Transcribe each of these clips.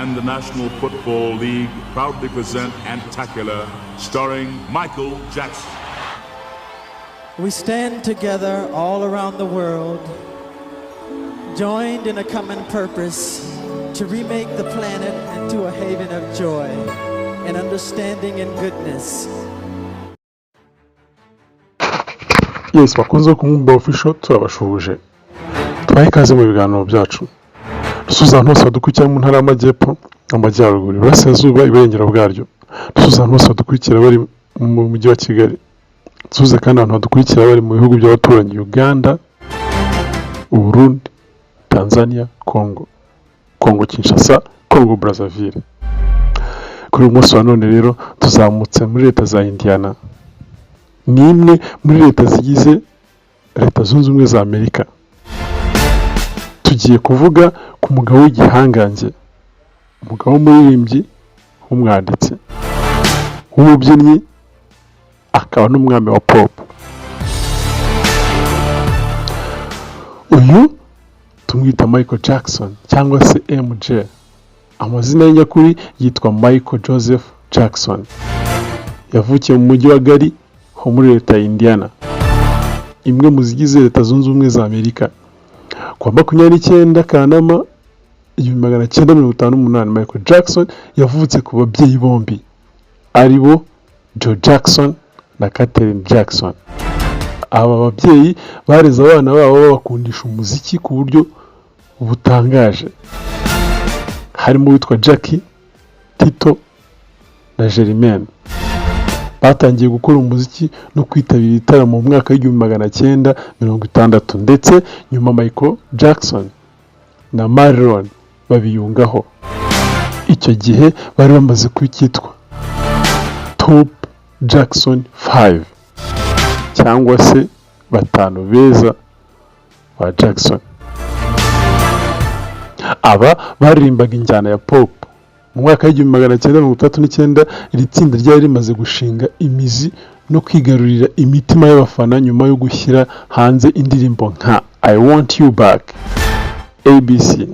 and the National Football League proudly present Antacular, starring Michael Jackson. We stand together all around the world, joined in a common purpose to remake the planet into a haven of joy and understanding and goodness. Yes, bakunze kumwumva official turabashuje. Twaye ikaze mu biganiro byacu. Dusuza hose badukurikira mu ntara y'Amajyepfo, Amajyaruguru, Iburasirazuba, Iburengero bwaryo. Dusuza hose badukurikira bari mu mujyi wa Kigali. Dusuze kandi abantu badukurikira bari mu bihugu by'abaturanyi Uganda, Burundi, Tanzania, Congo Kinshasa, Congo Brazzaville. Kuri uyu munsi wa none rero tuzamutse muri leta za Indiana. Ni imwe muri leta zigize Leta Zunze Ubumwe za Amerika. Tugiye kuvuga ku mugabo w'igihangange, umugabo w'umuririmbyi, w'umwanditsi, w'umubyinnyi, akaba n'umwami wa pop. Uyu tumwita Michael Jackson cyangwa se MJ. Amazina ye nyakuri yitwa Michael Joseph Jackson. Yavukiye mu mujyi wa Gary ho muri leta ya Indiana, imwe mu zigize Leta Zunze Ubumwe za Amerika. Kwa 29 Kanama 1958 Michael Jackson yavutse ku babyeyi bombi aribo Joe Jackson na Catherine Jackson. Aba babyeyi bareze abana babo babakundisha umuziki ku buryo butangaje. Harimo witwa Jackie, Tito na Jermaine. Batangiye gukora umuziki no kwitabira ibitaramo mu mwaka w'1960 ndetse nyuma Michael Jackson na Marilyn babiyungaho. Icyo gihe bari bamaze kwitwa Top Jackson 5 cyangwa se batanu beza ba Jackson. Aba baririmbaga injyana ya pop. Mu mwaka w'1939 iri tsinda ryari rimaze gushinga imizi no kwigarurira imitima y'abafana nyuma yo gushyira hanze indirimbo nka I Want You Back, ABC,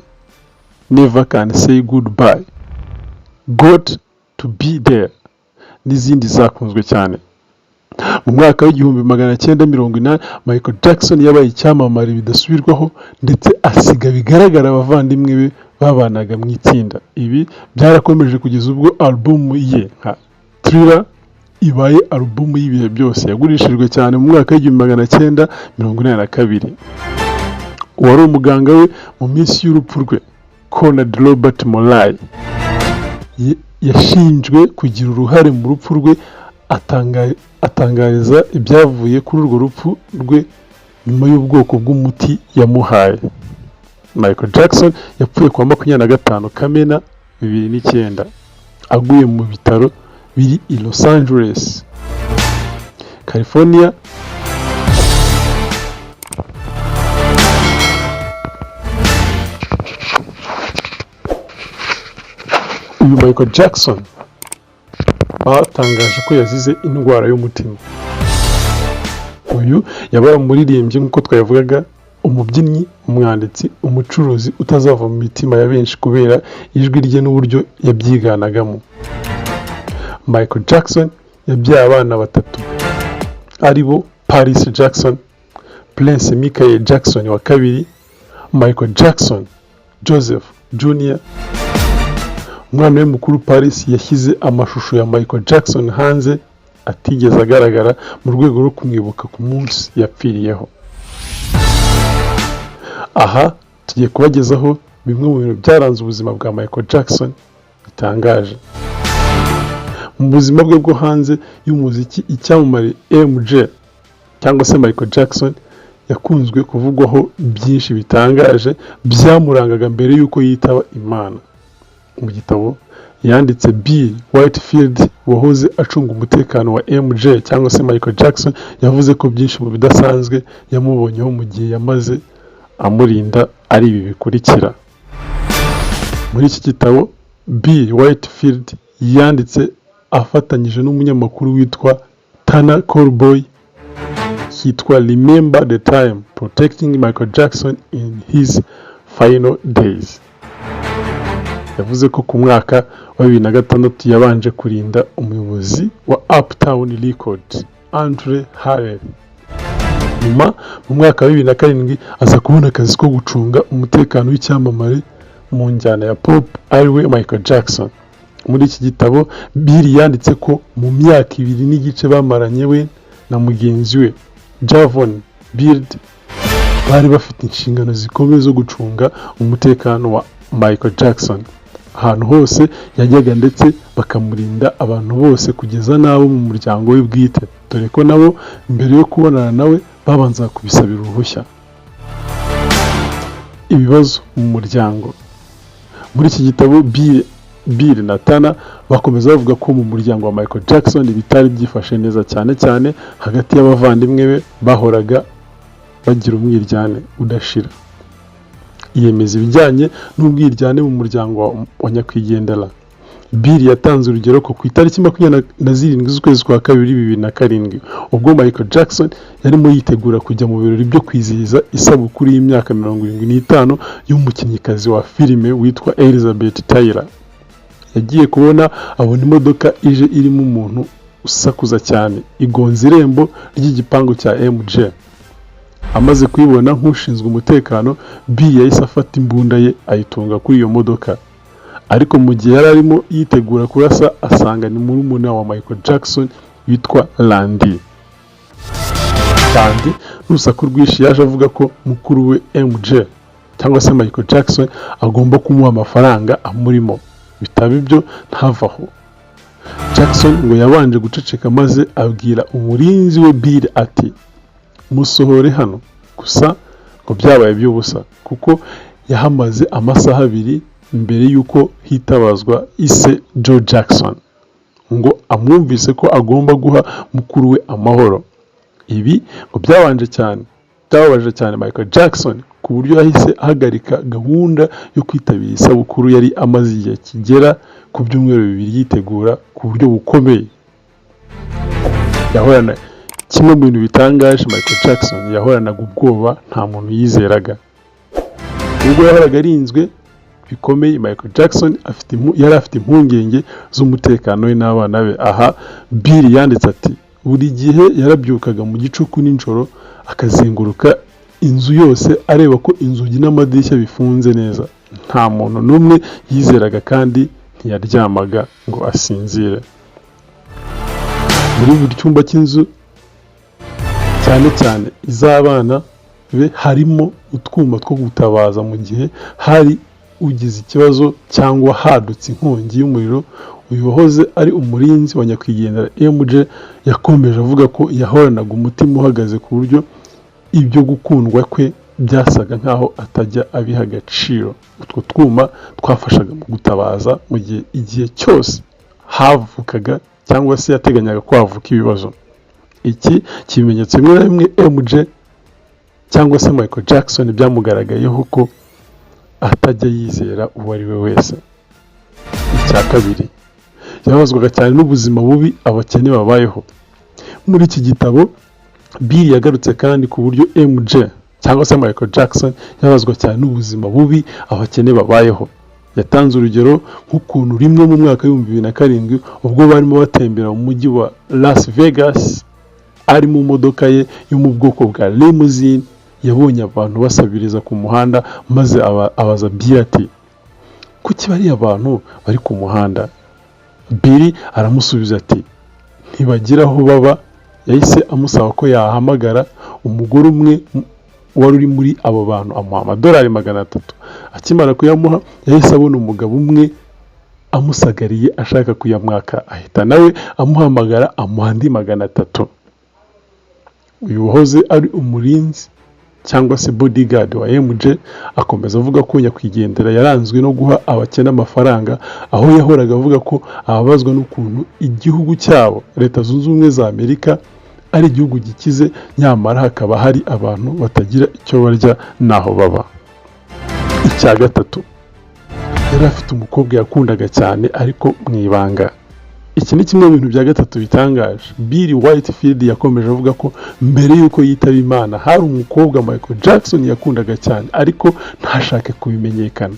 Never Can Say Goodbye, Got to Be There n'izindi zakunzwe cyane. Mu mwaka w'1980 Michael Jackson yabaye icyamamare bidasubirwaho ndetse asiga bigaragara abavandimwe be babanaga mu itsinda. Ibi byarakomeje kugeza ubwo album ye nka Thriller ibaye album y'ibihe byose yagurishijwe cyane mu mwaka w'1982. Uwari umuganga we mu minsi y'urupfu rwe, Conrad Robert Molay, yashinjwe kugira uruhare mu rupfu rwe, atangariza ibyavuye kuri urwo rupfu rwe nyuma y'ubwoko bw'umuti yamuhaye. Michael Jackson yapfuye kwa 25 Kamena 2009 aguye mu bitaro biri i Los Angeles, California. Uyu Michael Jackson batangaje ko yazize indwara y'umutima. Uyu yabaye umuririmbyi nk'uko twavugaga, umubyinnyi, umwanditsi, umucuruzi utazava mu mitima ya benshi kubera ijwi rye n'uburyo yabyiganagamo. Michael Jackson yabyaye abana batatu aribo Paris Jackson, Prince Michael Jackson wa kabiri, Michael Jackson Joseph Jr. Umwana we mukuru Paris yashyize amashusho ya Michael Jackson hanze atigeze agaragara mu rwego rwo kumwibuka ku munsi yapfiriyeho. Aha tugiye kubagezaho bimwe mu bintu byaranze ubuzima bwa Michael Jackson bitangaje. Mu buzima bwe bwo hanze y'umuziki, icyamamare MJ cyangwa se Michael Jackson yakunzwe kuvugwaho byinshi bitangaje byamurangaga mbere y'uko yitaba Imana. Mu gitabo yanditse Bill Whitefield wahoze acunga umutekano wa MJ cyangwa se Michael Jackson yavuze ko byinshi mu bidasanzwe yamubonyeho mu gihe yamaze amurinda ari ibi bikurikira. Muri iki gitabo Bill Whitefield yanditse afatanyije n'umunyamakuru witwa Tana Callboy, hitwa Remember the Time Protecting Michael Jackson in His Final Days. yavuze ko ku mwaka wa 2006 yabanje kurinda umuyobozi wa Uptown Records Andre Harrell. Nyuma mu mwaka wa 2007 aza kubona akazi ko gucunga umutekano w'icyamamare mu njyana ya pop ariwe Michael Jackson. Muri iki gitabo Bill yanditse ko mu myaka 2 n'igice bamaranye we na mugenzi we Javon Beard bari bafite inshingano zikomeye zo gucunga umutekano wa Michael Jackson ahantu hose yajyaga, ndetse bakamurinda abantu bose kugeza n'abo mu muryango we bwite, dore ko nabo mbere yo kubonana nawe babanza kubisabira uruhushya. Ibibazo mu muryango. Muri iki gitabo Bill na Tana bakomeza bavuga ko mu muryango wa Michael Jackson bitari byifashe neza, cyane hagati y'abavandimwe be bahoraga bagira umwiryane udashira. Yemeza ibijyanye n'ubwiryane mu muryango wa nyakwigendera. Bill yatanze urugero ko ku itariki 27 z'ukwezi kwa 2007 ubwo Michael Jackson yarimo yitegura kujya mu birori byo kwizihiza isabukuru y'imyaka 75 y'umukinnyikazi wa filime witwa Elizabeth Taylor, yagiye kubona abona imodoka ije irimo umuntu usakuza cyane igonze irembo ry'igipangu cya MJ. Amaze kwibona nk'ushinzwe umutekano, Bill yahise afata imbunda ye ayitunga kuri iyo modoka, ariko mu gihe yari arimo yitegura kurasa asanga ni murumuna wa Michael Jackson witwa Randy. N'urusaku rwinshi yaje avuga ko mukuru we MJ cyangwa se Michael Jackson agomba kumuha amafaranga amurimo, bitaba ibyo ntavaho. Jackson ngo yabanje guceceka maze abwira umurinzi we Bill ati musohore hano, gusa ngo byabaye by'ubusa kuko yahamaze amasaha 2 mbere yuko hitabazwa ise Joe Jackson ngo amwumvise ko agomba guha mukuru we amahoro. Ibi ngo byababaje cyane Michael Jackson ku buryo yahise ahagarika gahunda yo kwitabira isabukuru yari amaze igihe kigera ku byumweru 2 yitegura ku buryo bukomeye. Yahorana kimwe mu bintu bitangaje, Michael Jackson yahoranaga ubwoba nta muntu yizeraga. Ubwo yahoraga arinzwe bikomeye, Michael Jackson yari afite impungenge z'umutekano we n'abana be. Aha Bill yanditse ati buri gihe yarabyukaga mu gicuku n'injoro akazenguruka inzu yose areba ko inzugi n'amadirishya bifunze neza, nta muntu n'umwe yizeraga kandi ntiyaryamaga ngo asinzire. Muri buri cyumba cy'inzu cyane iz'abana be harimo utwuma two gutabaza mu gihe hari ugize ikibazo cyangwa hadutse inkongi y'umuriro. Uyu wahoze ari umurinzi wa nyakwigendera MJ yakomeje avuga ko yahoranaga umutima uhagaze ku buryo ibyo gukundwa kwe byasaga nkaho atajya abiha agaciro. Utwo twuma twafashaga mu gutabaza mu gihe igihe cyose havukaga cyangwa se yateganyaga ko havuka ibibazo. Iki kimenyetso bimwe na bimwe MJ cyangwa se Michael Jackson byamugaragayeho ko atajya yizera uwo ari we wese. Icya kabiri, yabazwaga cyane n'ubuzima bubi abakene babayeho. Muri iki gitabo Bill yagarutse kandi ku buryo MJ cyangwa se Michael Jackson yabazwa cyane n'ubuzima bubi abakene babayeho. Yatanze urugero nk'ukuntu rimwe mu mwaka wa 2007 ubwo barimo batembera mu mujyi wa Las Vegas ari mu modoka ye yo mu bwoko bwa limousine, yabonye abantu basabiriza ku muhanda maze abaza Bill ati kuki bari abantu bari ku muhanda? Bill aramusubiza ati ntibagira aho baba. Yahise amusaba ko yahamagara umugore umwe wari uri muri abo bantu amuha $300. Akimara kuyamuha yahise abona umugabo umwe amusagariye ashaka kuyamwaka, ahita nawe amuhamagara amuha andi $300. Uyu wahoze ari umurinzi cyangwa se bodyguard wa MJ akomeza avuga ko nyakwigendera yaranzwe no guha abakene amafaranga, aho yahoraga avuga ko ababazwa n'ukuntu igihugu cyabo Leta Zunze Ubumwe za Amerika ari igihugu gikize nyamara hakaba hari abantu batagira icyo barya naho baba. Icya gatatu, yari afite umukobwa yakundaga cyane ariko mu ibanga. Iki ni kimwe mu bintu bya gatatu bitangaje. Bill Whitefield yakomeje avuga ko mbere yuko yitaba Imana hari umukobwa Michael Jackson yakundaga cyane ariko ntashake kubimenyekana.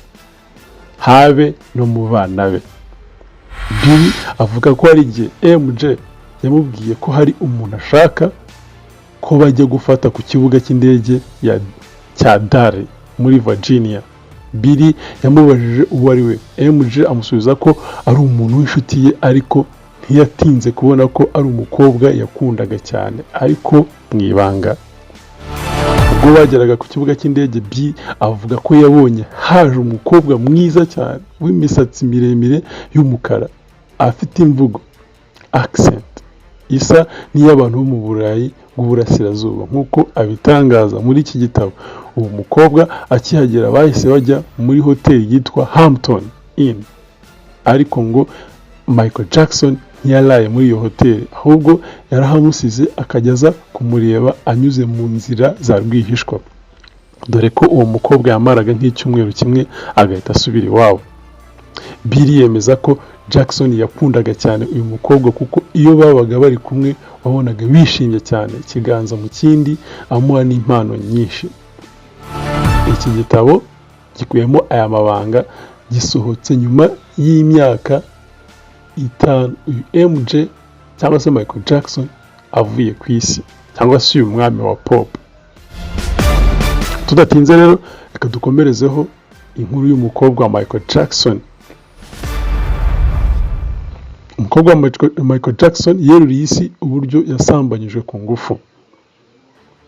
habe no mu bana be. Billy avuga ko hari igihe MJ yamubwiye ko hari umuntu ashaka ko bajya gufata ku kibuga cy'indege cya Dare muri Virginia. Billy yamubajije uwo ari we. MJ amusubiza ko ari umuntu w'inshuti ye, ariko ntiyatinze kubona ko ari umukobwa yakundaga cyane, ariko mu ibanga. Ubwo bageraga ku kibuga cy'indege, Billy avuga ko yabonye haje umukobwa mwiza cyane w'imisatsi miremire y'umukara, afite imvugo accent isa n'iy'abantu bo mu Burayi bw'Uburasirazuba nk'uko abitangaza muri iki gitabo. Uwo mukobwa akihagera bahise bajya muri hoteli yitwa Hampton Inn, ariko ngo Michael Jackson ntiyaraye muri iyo hoteli, ahubwo yarahamusize akajyaza kumureba anyuze mu nzira za rwihishwa, dore ko uwo mukobwa yamaraga nk'icyumweru kimwe agahita asubira iwabo. Billy yemeza ko Jackson yakundaga cyane uyu mukobwa kuko iyo babaga bari kumwe wabonaga bishimye cyane, ikiganza mu kindi, amuha n'impano nyinshi. Iki gitabo gikuyemo aya mabanga gisohotse nyuma y'imyaka 5 uyu MJ cyangwa se Michael Jackson avuye ku isi, cyangwa se uyu mwami wa pop. Tudatinze rero, reka dukomerezeho inkuru y'umukobwa wa Michael Jackson. Umukobwa wa Michael Jackson yeruriye isi uburyo yasambanyijwe ku ngufu.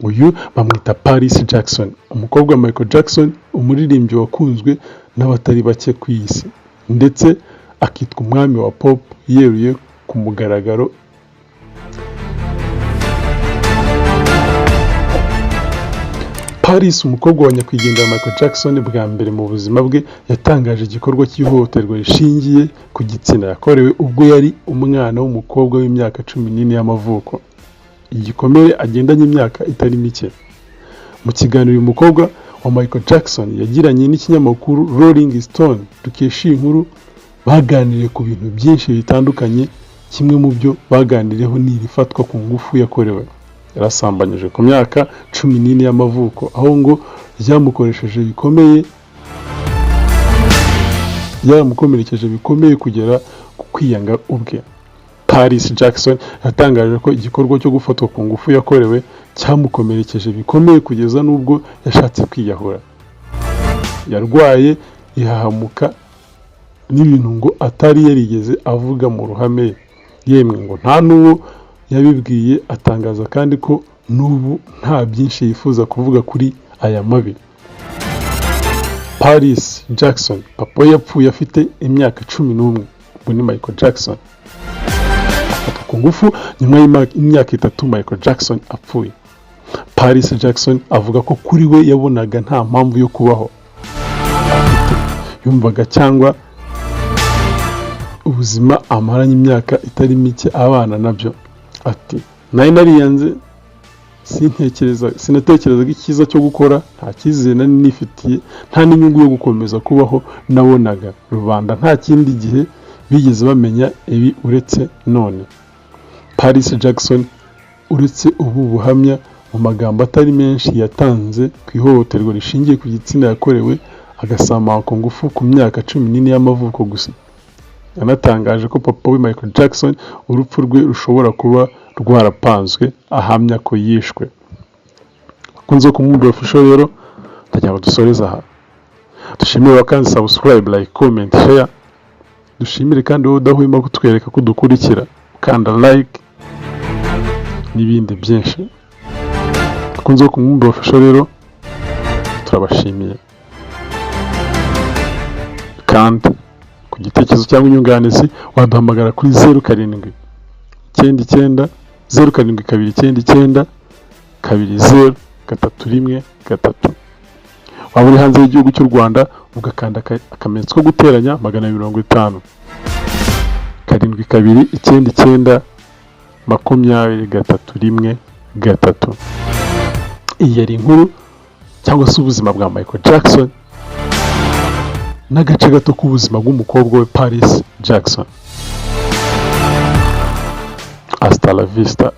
Uyu bamwita Paris Jackson, umukobwa wa Michael Jackson, umuririmbyi wakunzwe n'abatari bake ku isi, ndetse akitwa umwami wa pop yeruye ku mugaragaro. Paris, umukobwa wa nyakwigendera Michael Jackson, bwa mbere mu buzima bwe yatangaje igikorwa cy'ihohoterwa rishingiye ku gitsina yakorewe ubwo yari umwana w'umukobwa w'imyaka 14 y'amavuko, igikomere agendanye imyaka itari mike. Mu kiganiro uyu mukobwa wa Michael Jackson yagiranye n'ikinyamakuru Rolling Stone dukesha inkuru, baganiriye ku bintu byinshi bitandukanye. Kimwe mu byo baganiriyeho ni irifatwa ku ngufu yakorewe. Yarasambanyije ku myaka 14 y'amavuko, aho ngo yamukomerekeje bikomeye kugera ku kwiyanga ubwe. Paris Jackson yatangaje ko igikorwa cyo gufatwa ku ngufu yakorewe cyamukomerekeje bikomeye kugeza n'ubwo yashatse kwiyahura. Yarwaye ihahamuka n'ibintu ngo atari yarigeze avuga mu ruhame, yemwe ngo nta n'uwo yabibwiye. Atangaza kandi ko n'ubu nta byinshi yifuza kuvuga kuri aya mabi. Paris Jackson papa yapfuye afite imyaka 11, ubwo ni Michael Jackson. Afatwa ku ngufu nyuma y'imyaka 3 Michael Jackson apfuye. Paris Jackson avuga ko kuri we yabonaga nta mpamvu yo kubaho, yumvaga cyangwa ubuzima amaranye imyaka itari mike abana nabyo. Ati nari nariyanze, sinatekerezaga icyiza cyo gukora, nta cyizere nari nifitiye, nta n'inyungu yo gukomeza kubaho nabonaga. Rubanda nta kindi gihe bigeze bamenya ibi uretse none. Paris Jackson uretse ubu buhamya mu magambo atari menshi yatanze ku ihohoterwa rishingiye ku gitsina yakorewe agasambanywa ku ngufu ku myaka 14 y'amavuko gusa. Yanatangaje ko papa we Michael Jackson urupfu rwe rushobora kuba rwarapanzwe, ahamya ko yishwe. Kunze kumwumva official rero, ndagira ngo dusoreze aha. Dushimire wakanze subscribe, like, comment, share. Dushimire kandi wowe udahwema kutwereka ko dukurikira, kanda like n'ibindi byinshi. Kunze kumwumva official rero, turabashimiye. Kandi ku gitekerezo cyangwa inyunganizi waduhamagara kuri 07 99 0729 20 313. Waba uri hanze y'igihugu cy'u Rwanda ugakanda akamenyetso ko guteranya 250 72 99 20 Iyi yari inkuru cyangwa se ubuzima bwa Michael Jackson n'agace gato k'ubuzima bw'umukobwa we Paris Jackson. Hasta la vista.